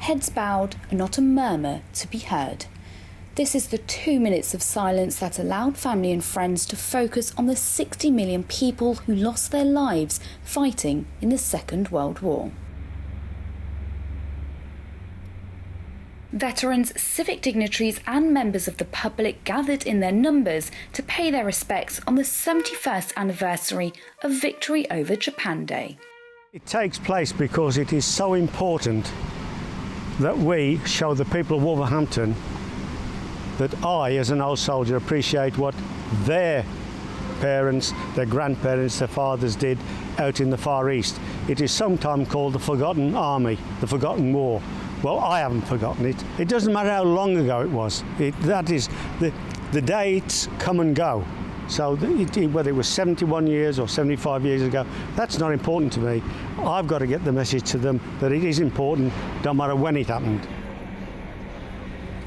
heads bowed and not a murmur to be heard. This is the 2 minutes of silence that allowed family and friends to focus on the 60 million people who lost their lives fighting in the Second World War. Veterans, civic dignitaries and members of the public gathered in their numbers to pay their respects on the 71st anniversary of victory over Japan Day. It takes place because it is so important that we show the people of Wolverhampton that I, as an old soldier, appreciate what their parents, their grandparents, their fathers did out in the Far East. It is sometimes called the Forgotten Army, the Forgotten War. Well, I haven't forgotten it. It doesn't matter how long ago it was. That is, the dates come and go. So whether it was 71 years or 75 years ago, that's not important to me. I've got to get the message to them that it is important, no matter when it happened.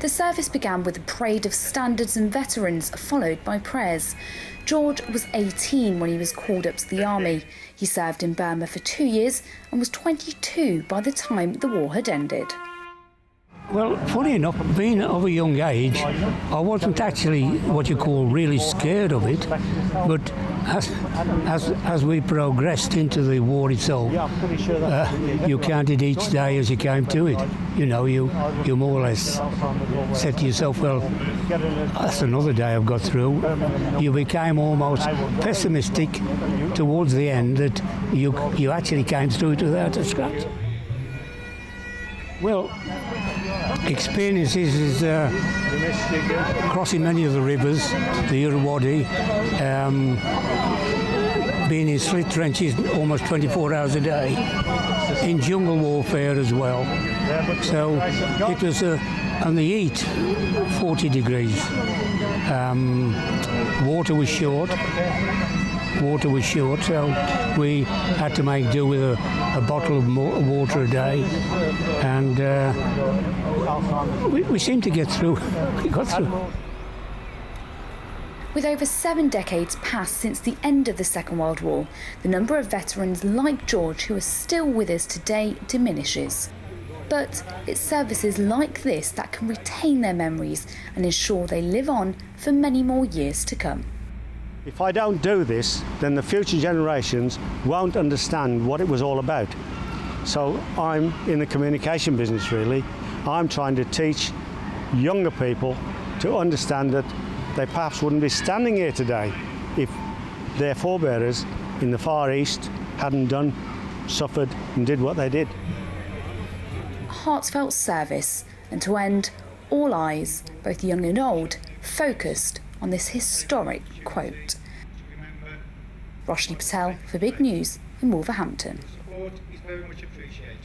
The service began with a parade of standards and veterans, followed by prayers. George was 18 when he was called up to the army. He served in Burma for 2 years and was 22 by the time the war had ended. Well, funny enough, being of a young age, I wasn't actually what you call really scared of it, but as we progressed into the war itself, you counted each day as you came to it. You know, you more or less said to yourself, well, that's another day I've got through. You became almost pessimistic towards the end that you actually came through it without a scratch. Well, experiences is crossing many of the rivers, the Irrawaddy, being in slit trenches almost 24 hours a day, in jungle warfare as well. So it was, and the heat, 40 degrees. Water was short, so we had to make do with a bottle of water a day, and we seemed to get through. We got through. With over 7 decades passed since the end of the Second World War, the number of veterans like George who are still with us today diminishes. But it's services like this that can retain their memories and ensure they live on for many more years to come. If I don't do this, then the future generations won't understand what it was all about. So I'm in the communication business, really. I'm trying to teach younger people to understand that they perhaps wouldn't be standing here today if their forebearers in the Far East hadn't done, suffered and did what they did. Heartfelt service, and to end, all eyes, both young and old, focused on this historic quote. Roshni Patel for Big News in Wolverhampton. Support is very much appreciated.